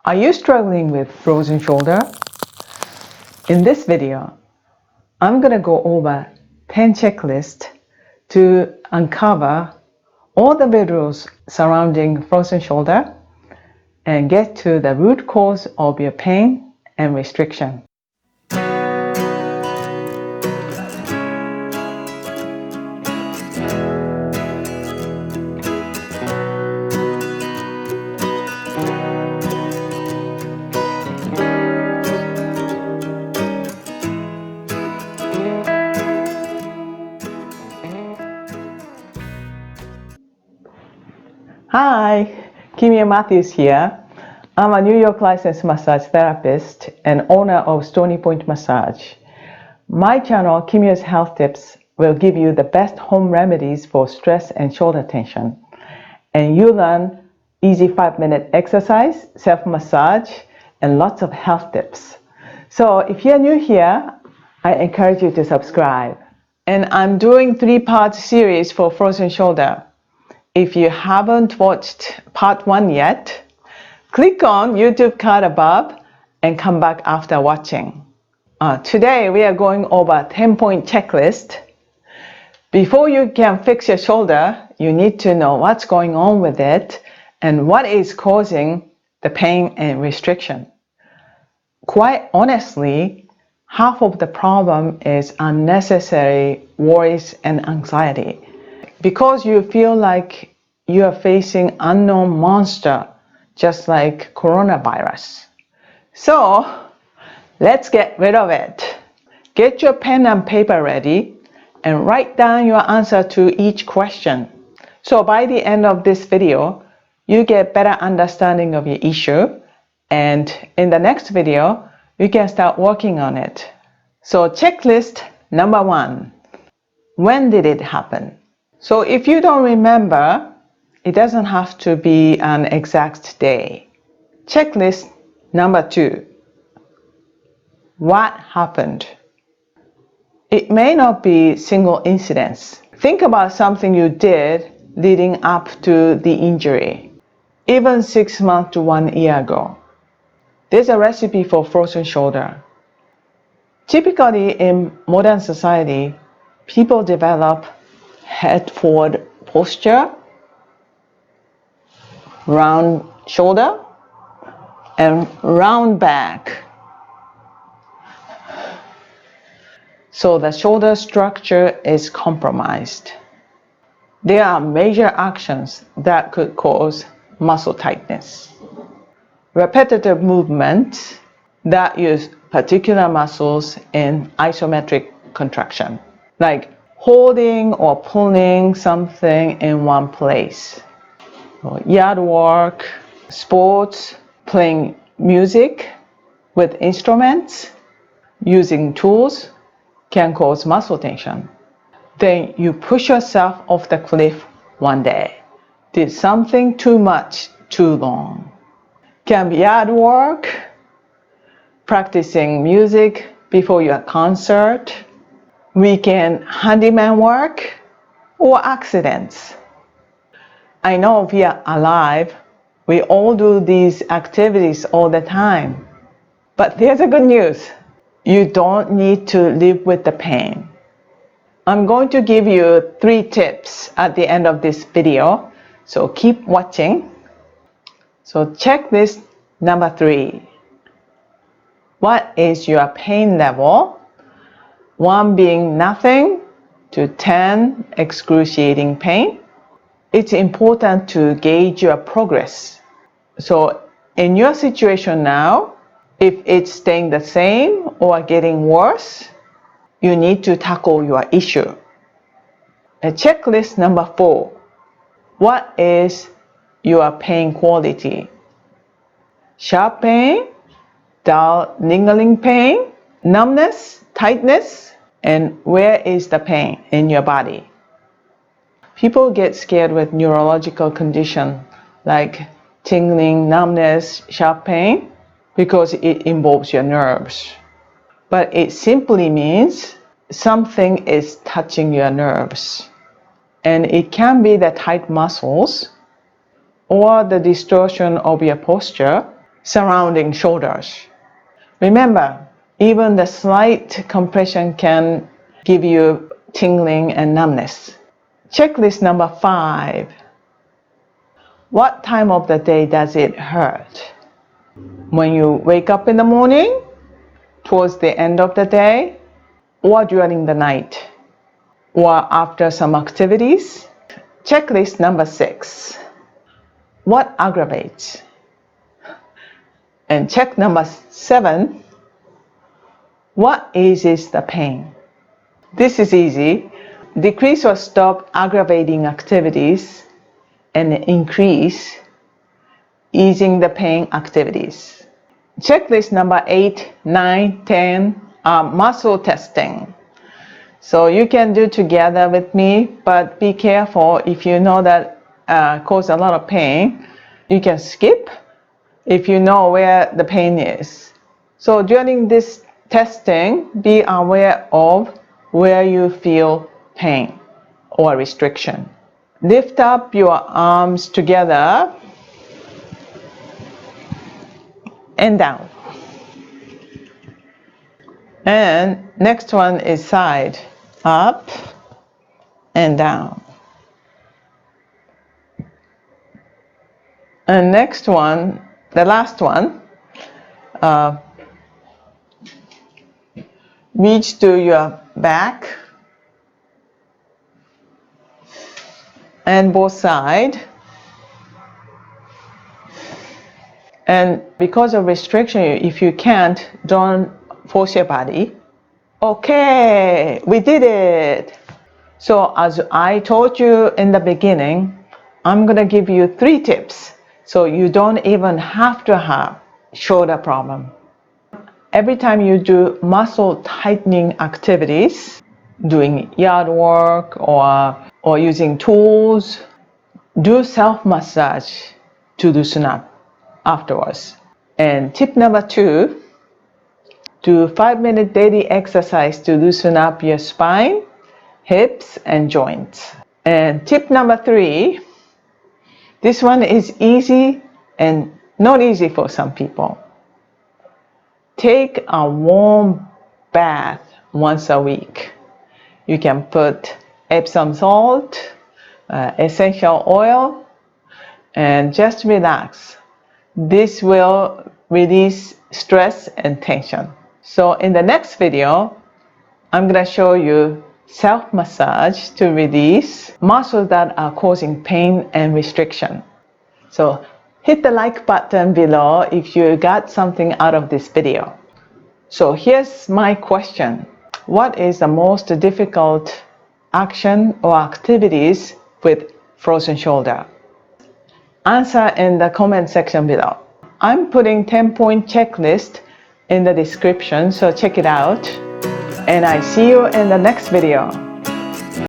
Are you struggling with frozen shoulder? In this video, I'm going to go over 10 checklists to uncover all the videos surrounding frozen shoulder and get to the root cause of your pain and restriction. Hi, Kimiyo here. I'm a New York licensed massage therapist and owner of Stony Point Massage. My channel, Kimiyo's Health Tips, will give you the best home remedies for stress and shoulder tension. And you learn easy 5-minute exercise, self-massage, and lots of health tips. So if you're new here, I encourage you to subscribe. And I'm doing 3-part series for frozen shoulder. If you haven't watched part 1 yet, click on YouTube card above and come back after watching. Today we are going over a 10-point checklist. Before you can fix your shoulder, you need to know what's going on with it and what is causing the pain and restriction. Quite honestly, half of the problem is unnecessary worries and anxiety. Because you feel like you are facing unknown monster, just like coronavirus. So let's get rid of it. Get your pen and paper ready and write down your answer to each question. So by the end of this video, you get better understanding of your issue, and in the next video, you can start working on it. So checklist number 1. When did it happen? So if you don't remember, it doesn't have to be an exact day. Checklist number 2. What happened? It may not be single incidents. Think about something you did leading up to the injury, even 6 months to 1 year ago. There's a recipe for frozen shoulder. Typically in modern society, people develop head forward posture, round shoulder, and round back. So the shoulder structure is compromised. There are major actions that could cause muscle tightness. Repetitive movements that use particular muscles in isometric contraction, like holding or pulling something in one place. Yard work, sports, playing music with instruments, using tools can cause muscle tension. Then you push yourself off the cliff one day. Did something too much, too long. Can be yard work, practicing music before your concert, weekend handyman work, or accidents. I know we are alive. We all do these activities all the time. But here's the good news. You don't need to live with the pain. I'm going to give you 3 tips at the end of this video, so keep watching. So checklist number 3. What is your pain level? 1 being nothing to 10 excruciating pain. It's important to gauge your progress. So in your situation now, if it's staying the same or getting worse, you need to tackle your issue. Checklist number 4. What is your pain quality? Sharp pain, dull niggling pain, numbness, tightness, and where is the pain in your body? People get scared with neurological condition like tingling, numbness, sharp pain because it involves your nerves. But it simply means something is touching your nerves. And it can be the tight muscles or the distortion of your posture surrounding shoulders. Remember, even the slight compression can give you tingling and numbness. Checklist number 5. What time of the day does it hurt? When you wake up in the morning, towards the end of the day, or during the night, or after some activities? Checklist number 6. What aggravates? And check number 7. What eases the pain? This is easy. Decrease or stop aggravating activities and increase easing the pain activities. Checklist number 8, 9, 10 are muscle testing. So you can do together with me, but be careful. If you know that cause a lot of pain, you can skip if you know where the pain is. So during this testing, be aware of where you feel pain or restriction. Lift up your arms together and down. And next one is side, up and down. And next one, the last one, reach to your back and both sides. And because of restriction, if you can't, don't force your body. Okay, we did it. So as I told you in the beginning, I'm gonna give you 3 tips so you don't even have to have shoulder problem. Every time you do muscle tightening activities, doing yard work or using tools, do self-massage to loosen up afterwards. And tip number 2, do 5-minute daily exercise to loosen up your spine, hips, and joints. And tip number 3, this one is easy and not easy for some people. Take a warm bath once a week. You can put Epsom salt, essential oil, and just relax. This will release stress and tension. So in the next video, I'm going to show you self-massage to release muscles that are causing pain and restriction. So hit the like button below if you got something out of this video. So here's my question. What is the most difficult action or activities with frozen shoulder? Answer in the comment section below. I'm putting 10-point checklist in the description, so check it out. And I see you in the next video.